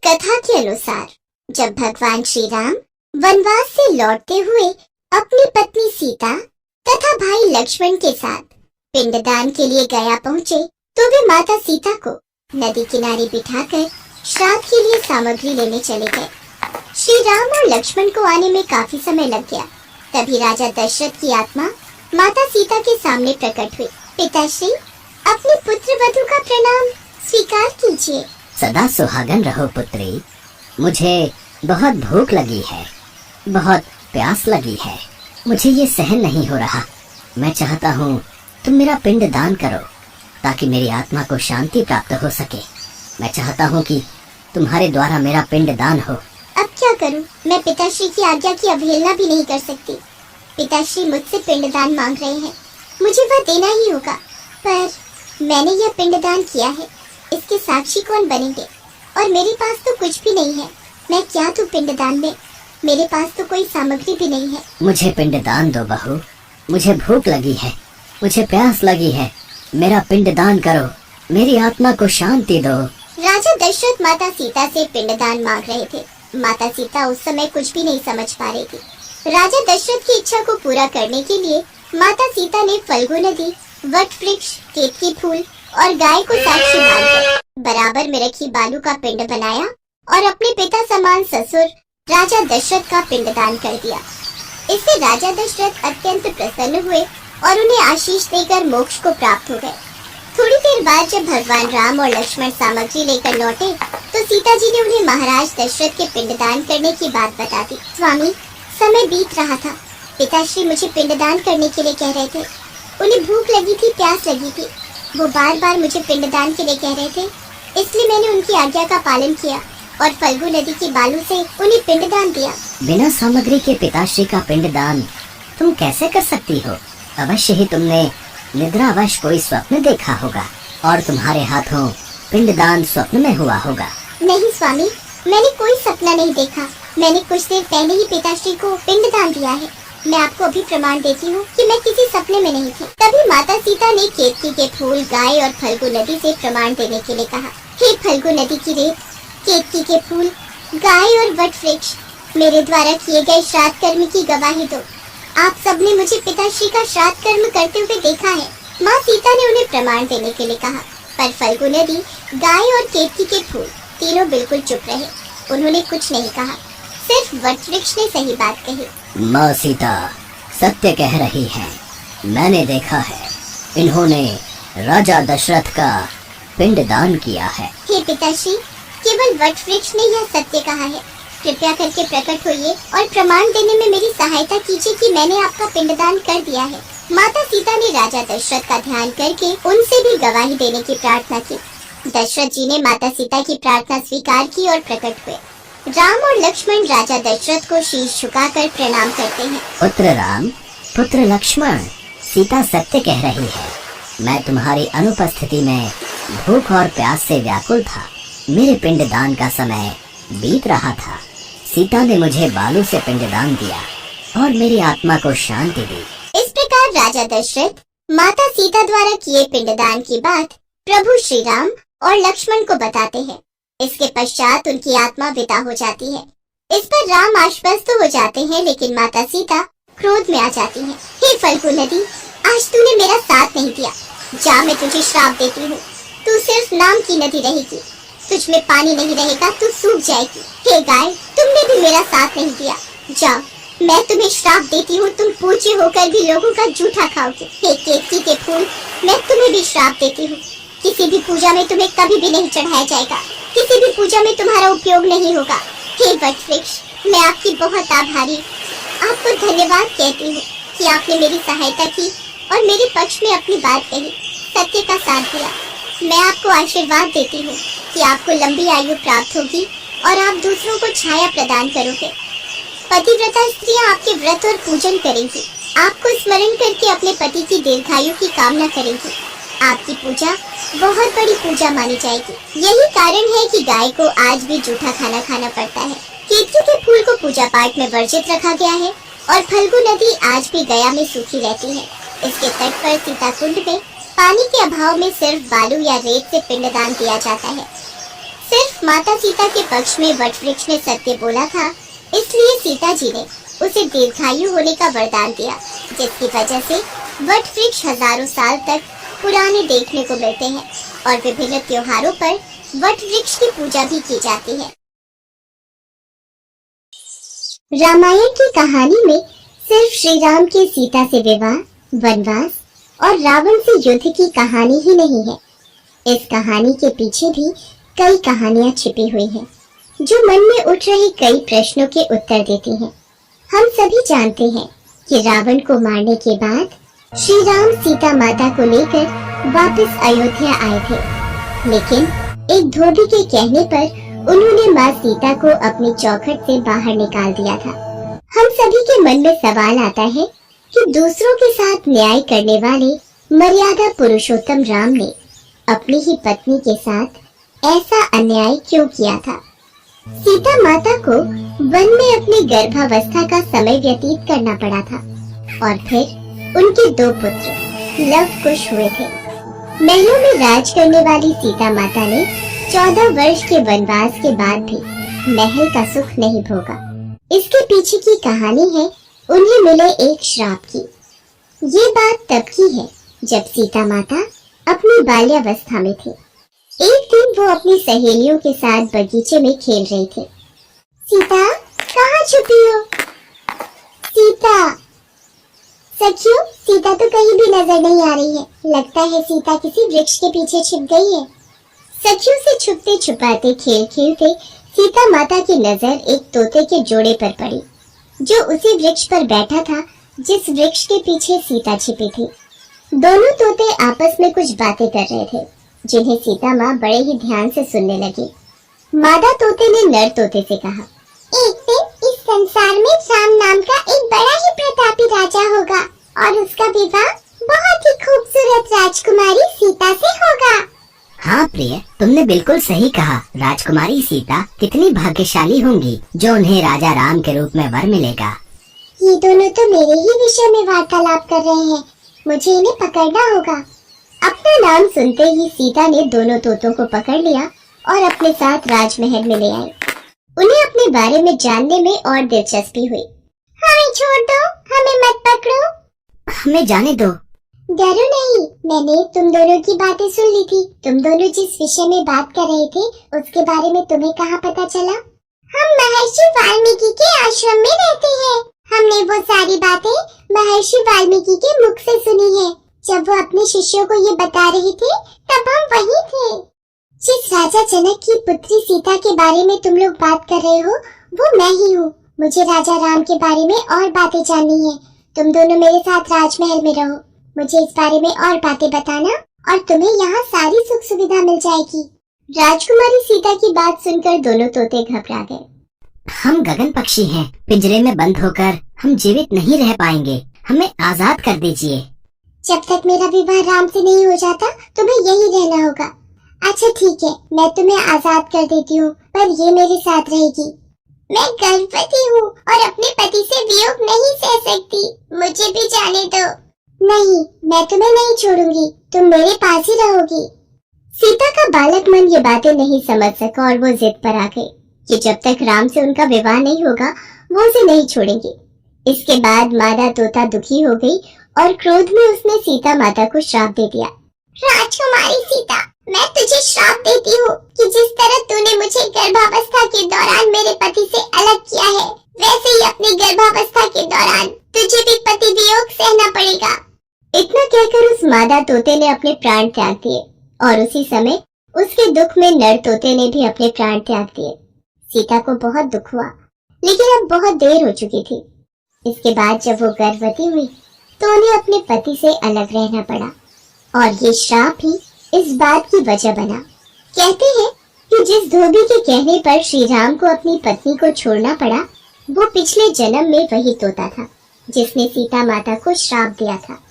कथा के अनुसार जब भगवान श्री राम वनवास से लौटते हुए अपनी पत्नी सीता तथा भाई लक्ष्मण के साथ पिंडदान के लिए गया पहुँचे तो वे माता सीता को नदी किनारे बिठाकर श्राद्ध के लिए सामग्री लेने चले गए। श्री राम और लक्ष्मण को आने में काफी समय लग गया। तभी राजा दशरथ की आत्मा माता सीता के सामने प्रकट हुई। पिताश्री, अपने पुत्र वधू का प्रणाम स्वीकार कीजिए। सदा सुहागन रहो पुत्री। मुझे बहुत भूख लगी है, बहुत प्यास लगी है। मुझे ये सहन नहीं हो रहा। मैं चाहता हूँ तुम मेरा पिंड दान करो ताकि मेरी आत्मा को शांति प्राप्त हो सके। मैं चाहता हूँ कि तुम्हारे द्वारा मेरा पिंड दान हो। अब क्या करूँ? मैं पिताश्री की आज्ञा की अवहेलना भी नहीं कर सकती। पिताश्री मुझसे पिंडदान मांग रहे हैं, मुझे वह देना ही होगा। पर मैंने यह पिंडदान किया है, इसके साक्षी कौन बनेंगे? और मेरे पास तो कुछ भी नहीं है। मैं क्या दूं पिंडदान में? मेरे पास तो कोई सामग्री भी नहीं है। मुझे पिंडदान दो बहू। मुझे भूख लगी है, मुझे प्यास लगी है। मेरा पिंडदान करो, मेरी आत्मा को शांति दो। राजा दशरथ माता सीता से पिंडदान मांग रहे थे। माता सीता उस समय कुछ भी नहीं समझ पा रही थी। राजा दशरथ की इच्छा को पूरा करने के लिए माता सीता ने फल्गु नदी, वट वृक्ष, केतकी फूल और गाय को साक्षी मानकर बराबर में रखी बालू का पिंड बनाया और अपने पिता समान ससुर राजा दशरथ का पिंडदान कर दिया। इससे राजा दशरथ अत्यंत प्रसन्न हुए और उन्हें आशीष देकर मोक्ष को प्राप्त हो गए। थोड़ी देर बाद जब भगवान राम और लक्ष्मण सामग्री लेकर लौटे तो सीता जी ने उन्हें महाराज दशरथ के पिंडदान करने की बात बता दी। स्वामी, समय बीत रहा था। पिताश्री मुझे पिंडदान करने के लिए कह रहे थे। उन्हें भूख लगी थी, प्यास लगी थी। वो बार बार मुझे पिंडदान के लिए कह रहे थे, इसलिए मैंने उनकी आज्ञा का पालन किया और फल्गु नदी की बालू से उन्हें पिंडदान दिया। बिना सामग्री के पिताश्री का पिंडदान तुम कैसे कर सकती हो? अवश्य ही तुमने निद्रावश कोई स्वप्न देखा होगा और तुम्हारे हाथों पिंडदान स्वप्न में हुआ होगा। नहीं स्वामी, मैंने कोई सपना नहीं देखा। मैंने कुछ देर पहले ही पिताश्री को पिंडदान दिया है। मैं आपको अभी प्रमाण देती हूँ कि मैं किसी सपने में नहीं थी। तभी माता सीता ने केतकी के फूल, गाय और फल्गु नदी से प्रमाण देने के लिए कहा। हे फल्गु नदी की रेत, केतकी के फूल, गाय और वट वृक्ष, मेरे द्वारा किए गए श्राद्ध कर्म की गवाही दो। आप सबने मुझे पिताश्री का श्राद्ध कर्म करते हुए देखा है। माँ सीता ने उन्हें प्रमाण देने के लिए कहा, पर फल्गु नदी, गाय और केतकी के फूल तीनों बिल्कुल चुप रहे। उन्होंने कुछ नहीं कहा। सिर्फ वट वृक्ष ने सही बात कही। माँ सीता सत्य कह रही है। मैंने देखा है, इन्होंने राजा दशरथ का पिंडदान किया है। हे पिताश्री, केवल वट वृक्ष ने यह सत्य कहा है। कृपया करके प्रकट होइए और प्रमाण देने में मेरी सहायता कीजिए कि मैंने आपका पिंडदान कर दिया है। माता सीता ने राजा दशरथ का ध्यान करके उनसे भी गवाही देने की प्रार्थना की। दशरथ जी ने माता सीता की प्रार्थना स्वीकार की और प्रकट हुए। राम और लक्ष्मण राजा दशरथ को शीश झुकाकर प्रणाम करते हैं। पुत्र राम, पुत्र लक्ष्मण, सीता सत्य कह रही है। मैं तुम्हारी अनुपस्थिति में भूख और प्यास से व्याकुल था। मेरे पिंडदान का समय बीत रहा था। सीता ने मुझे बालू से पिंडदान दिया और मेरी आत्मा को शांति दी। इस प्रकार राजा दशरथ माता सीता द्वारा किए पिंडदान की बात प्रभु श्री राम और लक्ष्मण को बताते हैं। इसके पश्चात उनकी आत्मा विदा हो जाती है। इस पर राम आश्वस्त तो हो जाते हैं, लेकिन माता सीता क्रोध में आ जाती है। हे फल्गु नदी, आज तूने मेरा साथ नहीं दिया। जा, मैं तुझे श्राप देती हूँ। तू सिर्फ नाम की नदी रहेगी, तुझ में पानी नहीं रहेगा, तू सूख जाएगी। हे गाय, तुमने भी मेरा साथ नहीं दिया। जाओ, मैं तुम्हें श्राप देती हूँ, तुम पूज्य होकर भी लोगों का जूठा खाओगे। हे केतकी के फूल, मैं तुम्हें भी श्राप देती हूँ। किसी भी पूजा में तुम्हें कभी भी नहीं चढ़ाया जाएगा। किसी भी पूजा में तुम्हारा उपयोग नहीं होगा। हे वट वृक्ष, मैं आपकी बहुत आभारी, आपको धन्यवाद कहती हूँ कि आपने मेरी सहायता की और मेरे पक्ष में अपनी बात कही, सत्य का साथ दिया। मैं आपको आशीर्वाद देती हूँ कि आपको लंबी आयु प्राप्त होगी और आप दूसरों को छाया प्रदान करोगे। पतिव्रता स्त्रियाँ आपके व्रत और पूजन करेंगी, आपको स्मरण करके अपने पति की दीर्घायु की कामना करेंगी। आपकी पूजा बहुत बड़ी पूजा मानी जाएगी। यही कारण है कि गाय को आज भी जूठा खाना खाना पड़ता है। केतकी के फूल को पूजा पाठ में वर्जित रखा गया है और फल्गु नदी आज भी गया में सूखी रहती है। इसके तट पर सीता कुंड में पानी के अभाव में सिर्फ बालू या रेत से पिंडदान दिया जाता है। सिर्फ माता सीता के पक्ष में वट वृक्ष ने सत्य बोला था, इसलिए सीता जी ने उसे दीर्घायु होने का वरदान दिया, जिसकी वजह से वट वृक्ष हजारों साल तक पुराने देखने को मिलते हैं और विभिन्न त्योहारों पर वट वृक्ष की पूजा भी की जाती है। रामायण की कहानी में सिर्फ श्री राम के सीता से विवाह, वनवास और रावण से युद्ध की कहानी ही नहीं है। इस कहानी के पीछे भी कई कहानियां छिपी हुई हैं, जो मन में उठ रहे कई प्रश्नों के उत्तर देती हैं। हम सभी जानते हैं कि रावण को मारने के बाद श्री राम सीता माता को लेकर वापस अयोध्या आए थे, लेकिन एक धोबी के कहने पर उन्होंने माँ सीता को अपनी चौखट से बाहर निकाल दिया था। हम सभी के मन में सवाल आता है कि दूसरों के साथ न्याय करने वाले मर्यादा पुरुषोत्तम राम ने अपनी ही पत्नी के साथ ऐसा अन्याय क्यों किया था। सीता माता को वन में अपनी गर्भावस्था का समय व्यतीत करना पड़ा था और फिर उनके 2 पुत्र लव कुश हुए थे। महलों में राज करने वाली सीता माता ने 14 वर्ष के वनवास के बाद भी महल का सुख नहीं भोगा। इसके पीछे की कहानी है उन्हें मिले एक श्राप की। ये बात तब की है जब सीता माता अपनी बाल्यावस्था में थी। एक दिन वो अपनी सहेलियों के साथ बगीचे में खेल रही थी। सीता, कहाँ छुपी हो? सीता। सखियों, सीता तो कहीं भी नजर नहीं आ रही है। लगता है सीता किसी वृक्ष के पीछे छिप गई है। सखियों से छुपते छुपाते खेल खेलते सीता माता की नजर एक तोते के जोड़े पर पड़ी, जो उसी वृक्ष पर बैठा था जिस वृक्ष के पीछे सीता छिपी थी। दोनों तोते आपस में कुछ बातें कर रहे थे, जिन्हें सीता माँ बड़े ही ध्यान से सुनने लगी। मादा तोते ने नर तोते से कहा, एक दिन इस संसार में राम नाम का एक बड़ा ही प्रतापी राजा होगा और उसका विवाह बहुत ही खूबसूरत राजकुमारी सीता से होगा। हाँ प्रिय, तुमने बिल्कुल सही कहा। राजकुमारी सीता कितनी भाग्यशाली होंगी जो उन्हें राजा राम के रूप में वर मिलेगा। ये दोनों तो मेरे ही विषय में वार्तालाप कर रहे हैं, मुझे इन्हें पकड़ना होगा। अपना नाम सुनते ही सीता ने दोनों तोतों को पकड़ लिया और अपने साथ राजमहल में ले आई। उन्हें अपने बारे में जानने में और दिलचस्पी हुई। हमें छोड़ दो, हमें मत पकड़ो। हमें जाने दो। डरो नहीं, मैंने तुम दोनों की बातें सुन ली थी। तुम दोनों जिस विषय में बात कर रहे थे उसके बारे में तुम्हें कहाँ पता चला? हम महर्षि वाल्मीकि के आश्रम में रहते हैं। हमने वो सारी बातें महर्षि वाल्मीकि के मुख से सुनी है। जब वो अपने शिष्यों को ये बता रहे थे तब हम वहीं थे। जिस राजा जनक की पुत्री सीता के बारे में तुम लोग बात कर रहे हो वो मैं ही हूँ। मुझे राजा राम के बारे में और बातें जाननी है। तुम दोनों मेरे साथ राजमहल में रहो, मुझे इस बारे में और बातें बताना और तुम्हें यहाँ सारी सुख सुविधा मिल जाएगी। राजकुमारी सीता की बात सुनकर दोनों तोते घबरा गए। हम गगन पक्षी हैं, पिंजरे में बंद होकर हम जीवित नहीं रह पाएंगे। हमें आजाद कर दीजिए। जब तक मेरा विवाह राम से नहीं हो जाता तुम्हें यही रहना होगा। अच्छा ठीक है, मैं तुम्हें आजाद कर देती हूँ, पर ये मेरे साथ रहेगी। मैं गर्भवती हूँ और अपने पति से वियोग नहीं सह सकती, मुझे भी जाने दो। नहीं, मैं तुम्हें नहीं छोड़ूंगी, तुम मेरे पास ही रहोगी। सीता का बालक मन ये बातें नहीं समझ सका और वो जिद पर आ गई कि जब तक राम से उनका विवाह नहीं होगा वो उसे नहीं छोड़ेंगे। इसके बाद मादा तोता दुखी हो गई और क्रोध में उसने सीता माता को श्राप दे दिया। राजकुमारी सीता, मैं तुझे श्राप देती हूँ कि जिस तरह तूने मुझे गर्भावस्था के दौरान मेरे पति से अलग किया है, वैसे ही अपनी गर्भावस्था के दौरान तुझे भी पति वियोग सहना पड़ेगा। इतना कहकर उस मादा तोते ने अपने प्राण त्याग दिए और उसी समय उसके दुख में नर तोते ने भी अपने प्राण त्याग दिए। सीता को बहुत दुख हुआ, लेकिन अब बहुत देर हो चुकी थी। इसके बाद जब वो गर्भवती हुई तो उन्हें अपने पति से अलग रहना पड़ा और ये श्राप ही इस बात की वजह बना। कहते हैं कि जिस धोबी के कहने पर श्री राम को अपनी पत्नी को छोड़ना पड़ा, वो पिछले जन्म में वही तोता था जिसने सीता माता को श्राप दिया था।